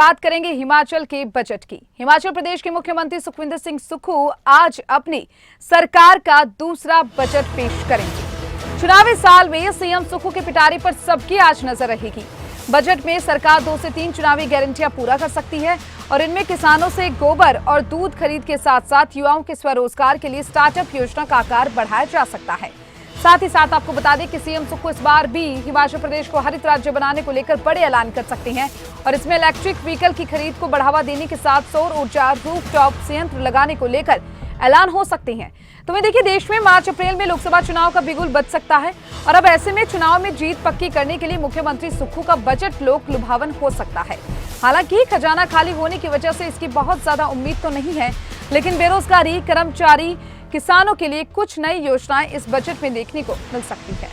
बात करेंगे हिमाचल के बजट की। हिमाचल प्रदेश के मुख्यमंत्री सुखविंदर सिंह सुक्खू आज अपनी सरकार का दूसरा बजट पेश करेंगे। चुनावी साल में सीएम सुक्खू की पिटारी पर सबकी आज नजर रहेगी। बजट में सरकार 2 से 3 चुनावी गारंटियां पूरा कर सकती है और इनमें किसानों से गोबर और दूध खरीद के साथ साथ युवाओं के स्वरोजगार के लिए स्टार्टअप योजना का आकार बढ़ाया जा सकता है। साथ ही साथ आपको बता दें कि सीएम सुक्खू इस बार भी हिमाचल प्रदेश को हरित राज्य बनाने को लेकर बड़े ऐलान कर सकते हैं और इसमें इलेक्ट्रिक व्हीकल की खरीद को बढ़ावा देने के साथ सौर ऊर्जा रूफटॉप संयंत्र लगाने को लेकर ऐलान हो सकते हैं। तो वहीं देखिए, देश में मार्च अप्रैल में लोकसभा चुनाव का बिगुल बज सकता है और अब ऐसे में चुनाव में जीत पक्की करने के लिए मुख्यमंत्री सुक्खू का बजट लोक लुभावन हो सकता है। हालांकि खजाना खाली होने की वजह से इसकी बहुत ज्यादा उम्मीद तो नहीं है, लेकिन बेरोजगारी, कर्मचारी, किसानों के लिए कुछ नई योजनाएं इस बजट में देखने को मिल सकती है।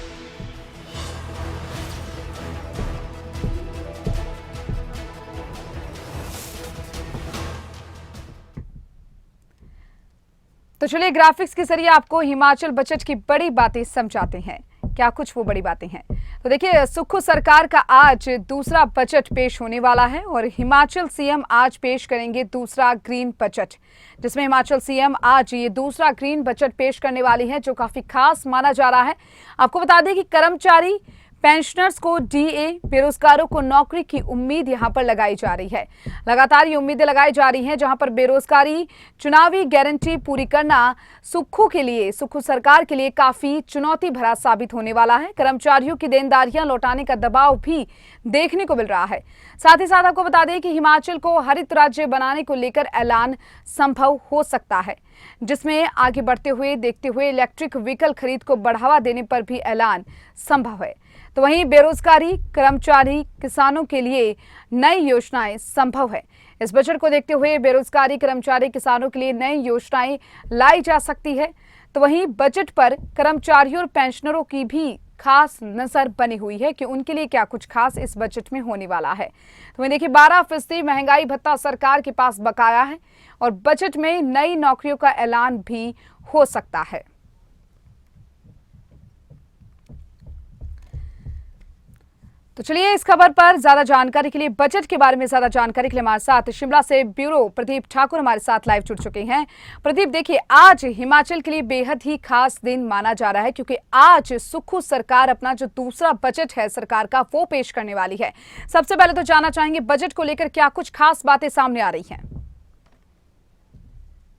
तो चलिए ग्राफिक्स के जरिए आपको हिमाचल बजट की बड़ी बातें समझाते हैं। क्या कुछ वो बड़ी बातें हैं, तो देखिए, सुक्खू सरकार का आज दूसरा बजट पेश होने वाला है और हिमाचल सीएम आज पेश करेंगे दूसरा ग्रीन बजट, जिसमें हिमाचल सीएम आज ये दूसरा ग्रीन बजट पेश करने वाली है, जो काफी खास माना जा रहा है। आपको बता दें कि कर्मचारी, पेंशनर्स को डीए, बेरोजगारों को नौकरी की उम्मीद यहां पर लगाई जा रही है। लगातार ये उम्मीदें लगाई जा रही हैं, जहां पर बेरोजगारी, चुनावी गारंटी पूरी करना सुक्खू सरकार के लिए काफी चुनौती भरा साबित होने वाला है। कर्मचारियों की देनदारियां लौटाने का दबाव भी देखने को मिल रहा है। साथ ही साथ आपको बता दें कि हिमाचल को हरित राज्य बनाने को लेकर ऐलान संभव हो सकता है, जिसमें आगे बढ़ते हुए देखते हुए इलेक्ट्रिक व्हीकल खरीद को बढ़ावा देने पर भी ऐलान संभव है। तो वहीं बेरोजगारी, कर्मचारी, किसानों के लिए नई योजनाएं संभव है। इस बजट को देखते हुए बेरोजगारी, कर्मचारी, किसानों के लिए नई योजनाएं लाई जा सकती है। तो वहीं बजट पर कर्मचारियों और पेंशनरों की भी खास नजर बनी हुई है कि उनके लिए क्या कुछ खास इस बजट में होने वाला है। तो वहीं देखिए, 12% महंगाई भत्ता सरकार के पास बकाया है और बजट में नई नौकरियों का ऐलान भी हो सकता है। तो चलिए, इस खबर पर ज्यादा जानकारी के लिए, बजट के बारे में ज्यादा जानकारी के लिए हमारे साथ शिमला से ब्यूरो प्रदीप ठाकुर हमारे साथ लाइव जुड़ चुके हैं। प्रदीप, देखिए, आज हिमाचल के लिए बेहद ही खास दिन माना जा रहा है, क्योंकि आज सुक्खू सरकार अपना जो दूसरा बजट है सरकार का, वो पेश करने वाली है। सबसे पहले तो जानना चाहेंगे, बजट को लेकर क्या कुछ खास बातें सामने आ रही हैं?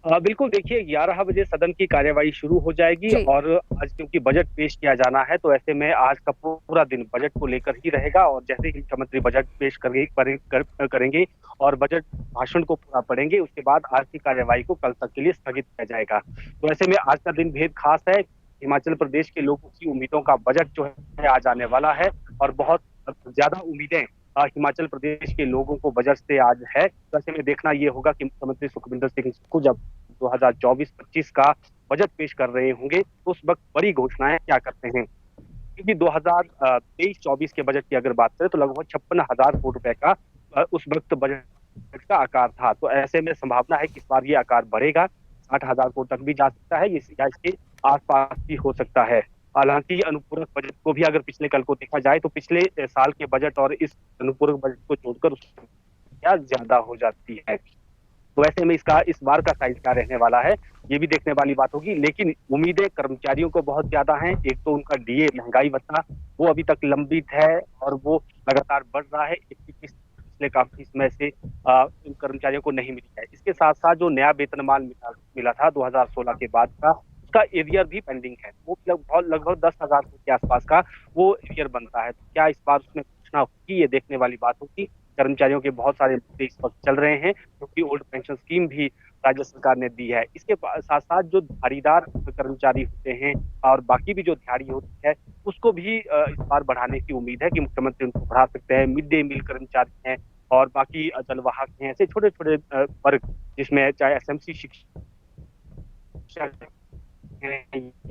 बिल्कुल, देखिए, 11 बजे सदन की कार्यवाही शुरू हो जाएगी और आज क्योंकि बजट पेश किया जाना है, तो ऐसे में आज का पूरा दिन बजट को लेकर ही रहेगा। और जैसे ही मुख्यमंत्री बजट पेश करेंगे और बजट भाषण को पूरा पढ़ेंगे, उसके बाद आज की कार्यवाही को कल तक के लिए स्थगित किया जाएगा। तो ऐसे में आज का दिन बेहद खास है। हिमाचल प्रदेश के लोगों की उम्मीदों का बजट जो है आज आने वाला है और बहुत ज्यादा उम्मीदें हिमाचल प्रदेश के लोगों को बजट से आज है। तो ऐसे में देखना ये होगा कि मुख्यमंत्री सुखविंदर सिंह सुक्खू जब 2024-25 का बजट पेश कर रहे होंगे, तो उस वक्त बड़ी घोषणाएं क्या करते हैं। क्योंकि 2023-24 के बजट की अगर बात करें तो लगभग 56,000 करोड़ रुपए का उस वक्त बजट का आकार था। तो ऐसे में संभावना है कि इस बार ये आकार बढ़ेगा, 60,000 करोड़ तक भी जा सकता है या इसके आसपास भी हो सकता है। हालांकि अनुपूरक बजट को भी अगर पिछले कल को देखा जाए तो पिछले साल के बजट और इस अनुपूरक बजट को जोड़कर क्या ज्यादा हो जाती है। तो ऐसे में इसका इस बार का साइज क्या रहने वाला है, ये भी देखने वाली बात होगी। लेकिन उम्मीदें कर्मचारियों को बहुत ज्यादा हैं। एक तो उनका डीए, महंगाई भत्ता, वो अभी तक लंबित है और वो लगातार बढ़ रहा है। इसकी किस्त पिछले काफी समय से इन कर्मचारियों को नहीं मिली है। इसके साथ साथ जो नया वेतनमान मिला था 2016 के बाद का, उसका एरियर भी पेंडिंग है। वो लगभग 10,000 के आसपास का वो एरियर बनता है। तो क्या इस बार उसमें घोषणा होगी, ये देखने वाली बात होगी। कर्मचारियों के बहुत सारे मुद्दे इस वक्त चल रहे हैं, क्योंकि ओल्ड पेंशन स्कीम भी राज्य सरकार ने दी है। इसके साथ साथ जो दिहाड़ीदार कर्मचारी होते हैं और बाकी भी जो दिहाड़ी होती है, उसको भी इस बार बढ़ाने की उम्मीद है कि मुख्यमंत्री उनको बढ़ा सकते हैं। मिड डे मील कर्मचारी हैं और बाकी जलवाहक हैं, ऐसे छोटे छोटे वर्ग, जिसमें चाहे एसएमसी शिक्षक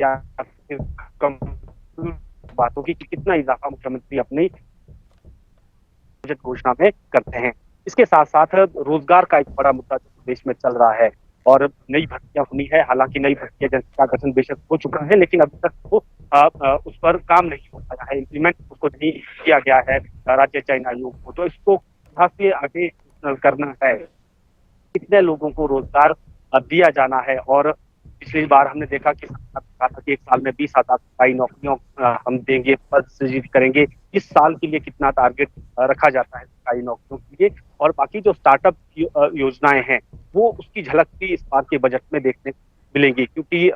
या फिर कम बात होगी कि कितना इजाफा मुख्यमंत्री अपनी बजट घोषणा में करते हैं। इसके साथ साथ रोजगार का एक बड़ा मुद्दा देश में चल रहा है और नई भर्तियां होनी है। हालांकि नई भर्ती एजेंसी का गठन बेशक हो चुका है, लेकिन अभी तक वो उस पर काम नहीं हो पाया है, इम्प्लीमेंट उसको नहीं किया गया है राज्य चयन आयोग को। तो इसको यहाँ से आगे करना है, कितने लोगों को रोजगार दिया जाना है। और पिछली बार हमने देखा कि सरकार ने कहा था कि एक साल में 20,000 सरकारी नौकरियों हम देंगे, पद सृजित करेंगे। इस साल के लिए कितना टारगेट रखा जाता है सरकारी नौकरियों के लिए, और बाकी जो स्टार्टअप योजनाएं हैं वो उसकी झलक भी इस बार के बजट में देखने को मिलेंगी, क्योंकि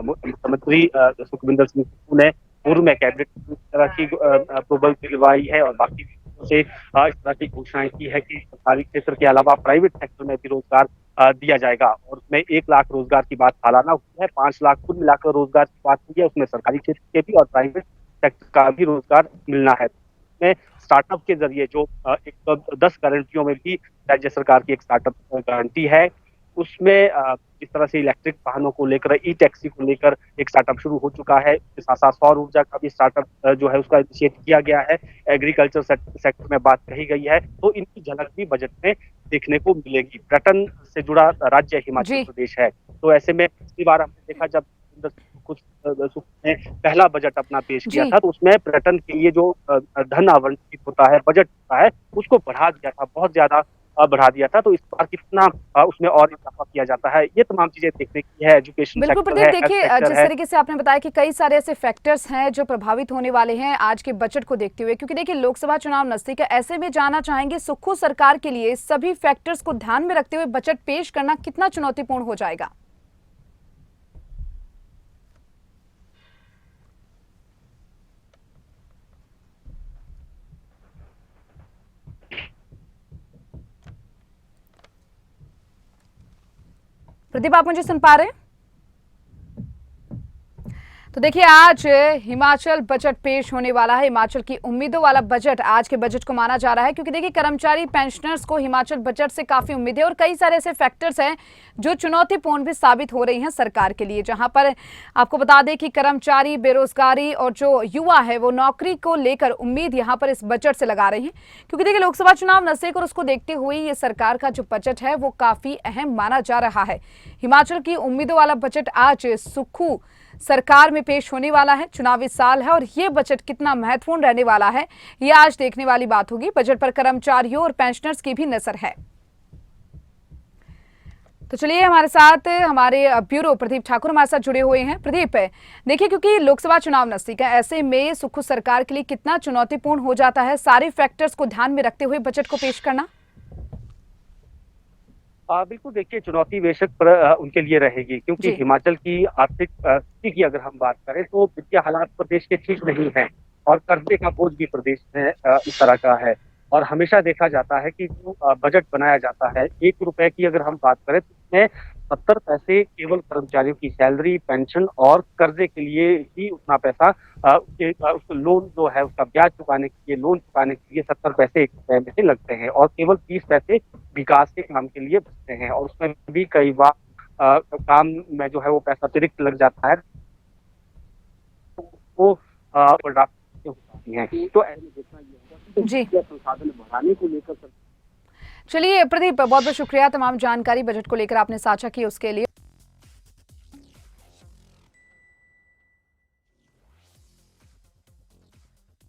मुख्यमंत्री सुखविंदर सिंह सुक्खू ने पूर्व में कैबिनेट में इस तरह की अप्रूवल दिलवाई है और बाकी से इस तरह की घोषणाएं की है कि सरकारी क्षेत्र के अलावा प्राइवेट सेक्टर में भी रोजगार दिया जाएगा। और उसमें 1 लाख रोजगार की बात सालाना हुई है, 5 लाख कुल मिलाकर रोजगार की बात हुई है। उसमें सरकारी क्षेत्र के भी और प्राइवेट सेक्टर का भी रोजगार मिलना है। में स्टार्टअप के जरिए जो 110 गारंटियों में भी राज्य सरकार की एक स्टार्टअप गारंटी है, उसमें जिस तरह से इलेक्ट्रिक वाहनों को लेकर, ई टैक्सी को लेकर एक स्टार्टअप शुरू हो चुका है। इसके साथ साथ सौर ऊर्जा का भी स्टार्टअप जो है उसका इनिशिएट किया गया है। एग्रीकल्चर सेक्टर में बात कही गई है, तो इनकी झलक भी बजट में देखने को मिलेगी। पर्यटन से जुड़ा राज्य हिमाचल प्रदेश है, तो ऐसे में पिछली बार हमने देखा जब कुछ ने पहला बजट अपना पेश किया था, तो उसमें पर्यटन के लिए जो धन आवंटित होता है, बजट होता है, उसको बढ़ा दिया था, बहुत ज्यादा बढ़ा दिया था। तो इस बार कितना उसमें और इजाफा किया जाता है, ये तमाम चीजें देखने की है। एजुकेशन बिल्कुल प्रदीप, देखिए जिस तरीके से आपने बताया कि कई सारे ऐसे फैक्टर्स हैं जो प्रभावित होने वाले हैं आज के बजट को देखते हुए, क्योंकि देखिए लोकसभा चुनाव नजदीक है। ऐसे में जानना चाहेंगे सुक्खू सरकार के लिए सभी फैक्टर्स को ध्यान में रखते हुए बजट पेश करना कितना चुनौतीपूर्ण हो जाएगा? प्रदीप, आप मुझे सुन पा रहे हैं? तो देखिए आज हिमाचल बजट पेश होने वाला है। हिमाचल की उम्मीदों वाला बजट आज के बजट को माना जा रहा है, क्योंकि देखिए कर्मचारी पेंशनर्स को हिमाचल बजट से काफी उम्मीद है और कई सारे ऐसे फैक्टर्स हैं जो चुनौतीपूर्ण भी साबित हो रही हैं सरकार के लिए। जहां पर आपको बता दें कि कर्मचारी, बेरोजगारी और जो युवा है वो नौकरी को लेकर उम्मीद यहाँ पर इस बजट से लगा रहे हैं, क्योंकि देखिए लोकसभा चुनाव नजदीक और उसको देखते हुए ये सरकार का जो बजट है वो काफी अहम माना जा रहा है। हिमाचल की उम्मीदों वाला बजट आज सुक्खू सरकार में पेश होने वाला है। चुनावी साल है और ये बजट कितना महत्वपूर्ण रहने वाला है ये आज देखने वाली बात होगी। बजट पर कर्मचारियों और पेंशनर्स की भी नजर है। तो चलिए हमारे साथ हमारे ब्यूरो प्रदीप ठाकुर हमारे साथ जुड़े हुए हैं। प्रदीप, देखिए क्योंकि लोकसभा चुनाव नजदीक है, ऐसे में सुक्खू सरकार के लिए कितना चुनौतीपूर्ण हो जाता है सारे फैक्टर्स को ध्यान में रखते हुए बजट को पेश करना? बिल्कुल, देखिए चुनौती बेशक पर उनके लिए रहेगी, क्योंकि हिमाचल की आर्थिक स्थिति की अगर हम बात करें तो वित्तीय हालात प्रदेश के ठीक नहीं है और कर्जे का बोझ भी प्रदेश में इस तरह का है। और हमेशा देखा जाता है कि जो बजट बनाया जाता है, 1 रुपए की अगर हम बात करें तो उसमें 70 पैसे केवल कर्मचारियों की सैलरी, पेंशन और कर्जे के लिए ही उतना पैसा लोन जो है उसका ब्याज चुकाने के लिए, लोन चुकाने के लिए 70 पैसे 1 रुपए में से लगते हैं और केवल 30 पैसे विकास के काम के लिए बचते हैं। और उसमें भी कई बार काम में जो है वो पैसा अतिरिक्त लग जाता है, वो होती है। तो ऐसे देखना ये होगा कि संसाधन बढ़ाने को लेकर। चलिए प्रदीप, बहुत बहुत शुक्रिया तमाम जानकारी बजट को लेकर आपने साझा की उसके लिए।